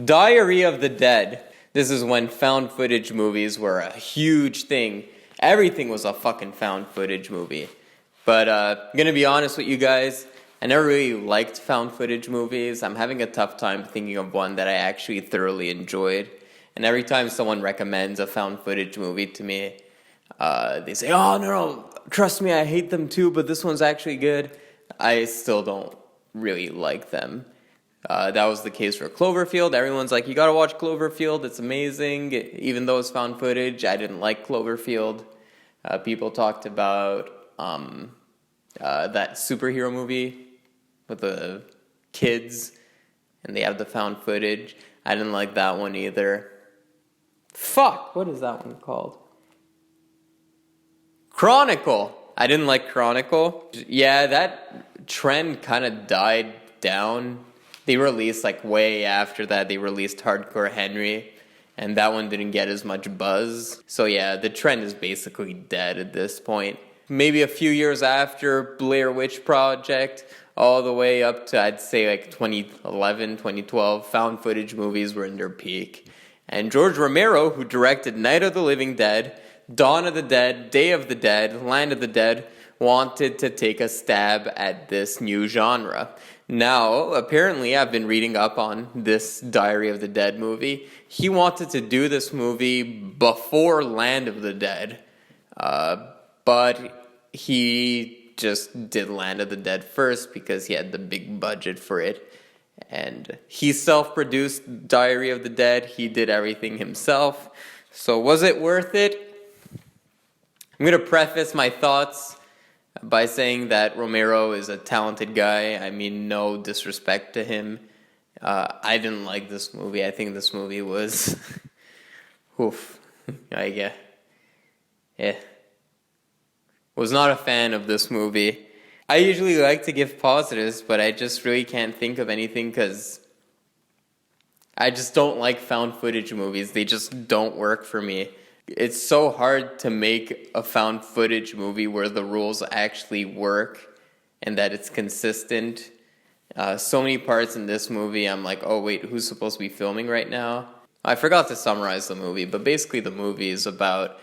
Diary of the Dead. This is when found footage movies were a huge thing. Everything was a fucking found footage movie. But I'm gonna be honest with you guys, I never really liked found footage movies. I'm having a tough time thinking of one that I actually thoroughly enjoyed. And every time someone recommends a found footage movie to me, they say, oh, no, trust me, I hate them too, but this one's actually good. I still don't really like them. That was the case for Cloverfield. Everyone's like, you gotta watch Cloverfield, it's amazing. Even though it's found footage, I didn't like Cloverfield. People talked about that superhero movie with the kids, and they have the found footage. I didn't like that one either. Fuck, what is that one called? Chronicle. I didn't like Chronicle. Yeah, that trend kind of died down. They released, way after that, they released Hardcore Henry, and that one didn't get as much buzz. So yeah, the trend is basically dead at this point. Maybe a few years after Blair Witch Project, all the way up to, I'd say, 2011, 2012, found footage movies were in their peak. And George Romero, who directed Night of the Living Dead, Dawn of the Dead, Day of the Dead, Land of the Dead, wanted to take a stab at this new genre. Now, apparently, I've been reading up on this Diary of the Dead movie. He wanted to do this movie before Land of the Dead, but he just did Land of the Dead first because he had the big budget for it. And he self-produced Diary of the Dead. He did everything himself. So was it worth it? I'm going to preface my thoughts by saying that Romero is a talented guy. I mean, no disrespect to him. I didn't like this movie. I think this movie was... oof. Was not a fan of this movie. I usually like to give positives, but I just really can't think of anything because I just don't like found footage movies. They just don't work for me. It's so hard to make a found footage movie where the rules actually work and that it's consistent. So many parts in this movie, I'm like, oh wait, who's supposed to be filming right now? I forgot to summarize the movie, but basically the movie is about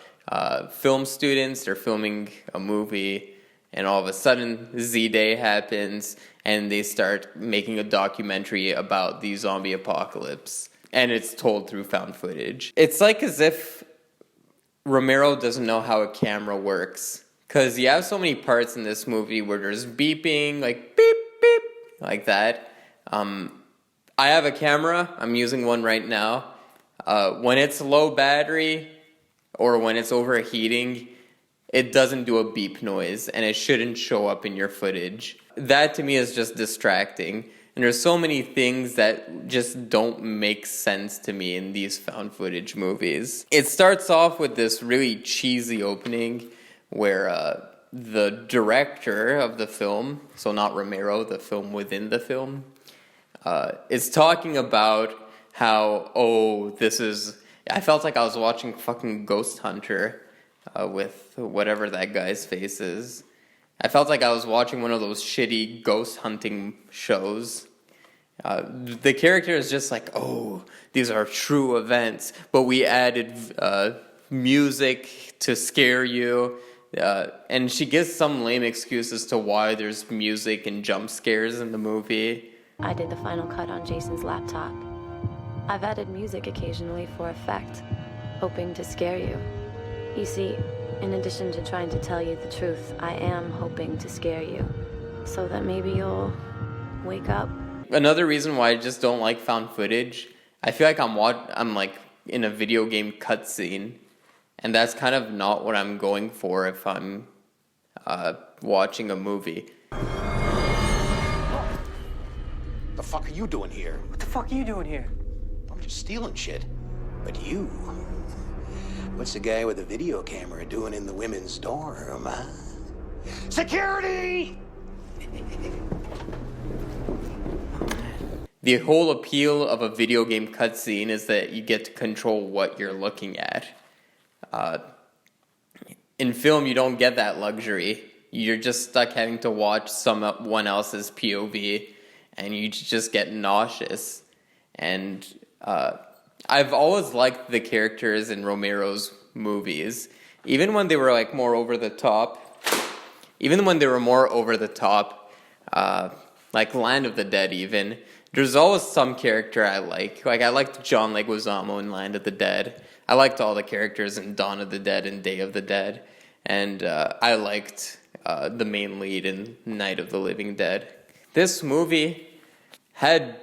film students. They're filming a movie, and all of a sudden Z-Day happens, and they start making a documentary about the zombie apocalypse. And it's told through found footage. It's like as if Romero doesn't know how a camera works. Because you have so many parts in this movie where there's beeping, like beep, beep, like that. I have a camera. I'm using one right now. When it's low battery or when it's overheating, it doesn't do a beep noise, and it shouldn't show up in your footage. That to me is just distracting. And there's so many things that just don't make sense to me in these found footage movies. It starts off with this really cheesy opening where the director of the film, so not Romero, the film within the film, is talking about how, I felt like I was watching fucking Ghost Hunter with whatever that guy's face is. I felt like I was watching one of those shitty ghost hunting shows. The character is just like, oh, these are true events, but we added music to scare you. And she gives some lame excuse as to why there's music and jump scares in the movie. I did the final cut on Jason's laptop. I've added music occasionally for effect, hoping to scare you. You see, in addition to trying to tell you the truth, I am hoping to scare you, so that maybe you'll wake up. Another reason why I just don't like found footage, I feel like I'm like in a video game cutscene, and that's kind of not what I'm going for if I'm watching a movie. What the fuck are you doing here? What the fuck are you doing here? I'm just stealing shit. But you... what's the guy with the video camera doing in the women's dorm, huh? Security! The whole appeal of a video game cutscene is that you get to control what you're looking at. In film, you don't get that luxury. You're just stuck having to watch someone else's POV, and you just get nauseous. And I've always liked the characters in Romero's movies, even when they were like more over the top. Even when they were more over the top, like Land of the Dead even, there's always some character I like. Like I liked John Leguizamo in Land of the Dead. I liked all the characters in Dawn of the Dead and Day of the Dead. And I liked the main lead in Night of the Living Dead. This movie had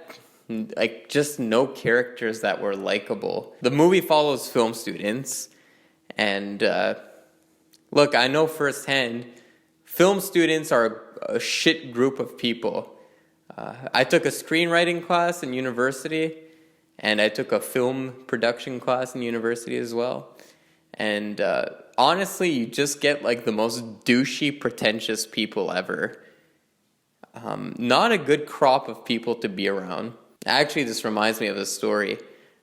like just no characters that were likable. The movie follows film students, and look, I know firsthand, film students are a shit group of people. I took a screenwriting class in university, and I took a film production class in university as well. And honestly, you just get like the most douchey, pretentious people ever. Not a good crop of people to be around. Actually, this reminds me of a story.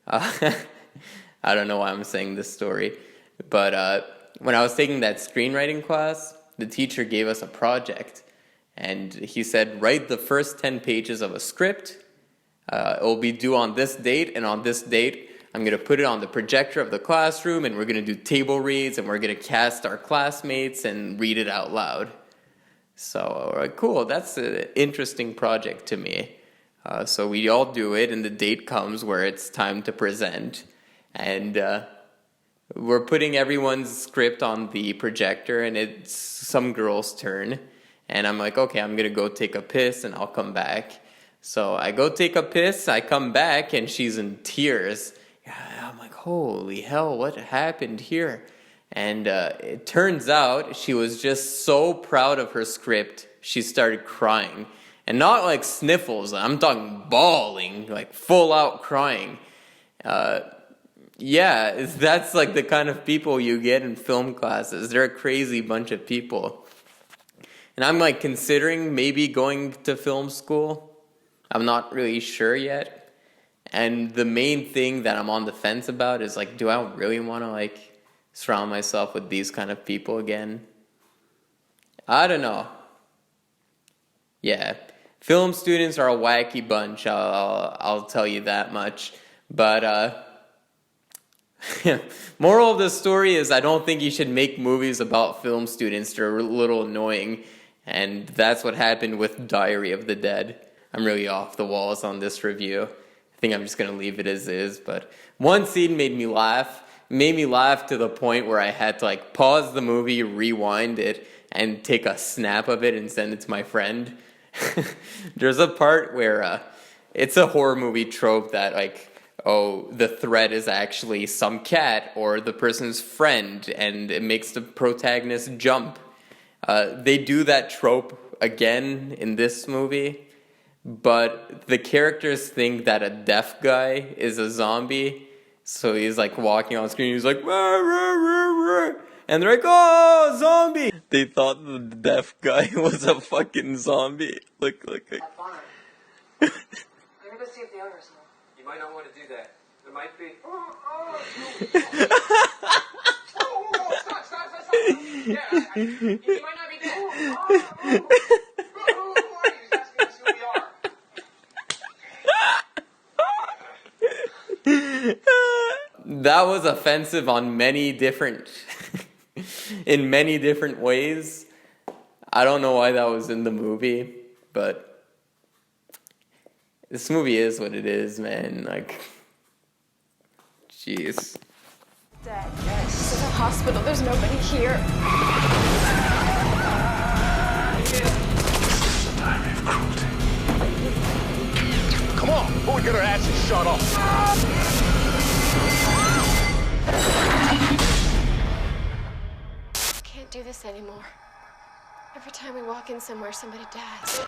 I don't know why I'm saying this story, but when I was taking that screenwriting class, the teacher gave us a project, and he said, write the first 10 pages of a script. It will be due on this date, and on this date, I'm going to put it on the projector of the classroom, and we're going to do table reads, and we're going to cast our classmates and read it out loud. So, all right, cool, that's an interesting project to me. So we all do it, and the date comes where it's time to present. And we're putting everyone's script on the projector, and it's some girl's turn. And I'm like, okay, I'm going to go take a piss, and I'll come back. So I go take a piss, I come back, and she's in tears. I'm like, holy hell, what happened here? And it turns out she was just so proud of her script, she started crying. And not like sniffles, I'm talking bawling, like full out crying. Yeah, that's like the kind of people you get in film classes. They're a crazy bunch of people. And I'm like considering maybe going to film school. I'm not really sure yet. And the main thing that I'm on the fence about is like, do I really want to like surround myself with these kind of people again? I don't know. Yeah, film students are a wacky bunch, I'll tell you that much. But moral of the story is I don't think you should make movies about film students. They're a little annoying. And that's what happened with Diary of the Dead. I'm really off the walls on this review. I think I'm just going to leave it as is. But one scene made me laugh. It made me laugh to the point where I had to like pause the movie, rewind it, and take a snap of it and send it to my friend. There's a part where it's a horror movie trope that like, oh, the threat is actually some cat or the person's friend, and it makes the protagonist jump. They do that trope again in this movie, but the characters think that a deaf guy is a zombie, so he's like walking on screen, he's like, rah, rah, rah, rah. And they're like, oh, zombie! They thought the deaf guy was a fucking zombie. Look. Fine. I'm gonna go see if the owners know. You might not want to do that. There might be. Stop. Yeah, you might not be dead. Who are you? Just asking us who we are. That was offensive on many different, in many different ways. I don't know why that was in the movie, but this movie is what it is, man. Like, jeez. Dad, she's in the hospital. There's nobody here. Come on, before we get our asses shot off. Can't do this anymore. Every time we walk in somewhere, somebody dies.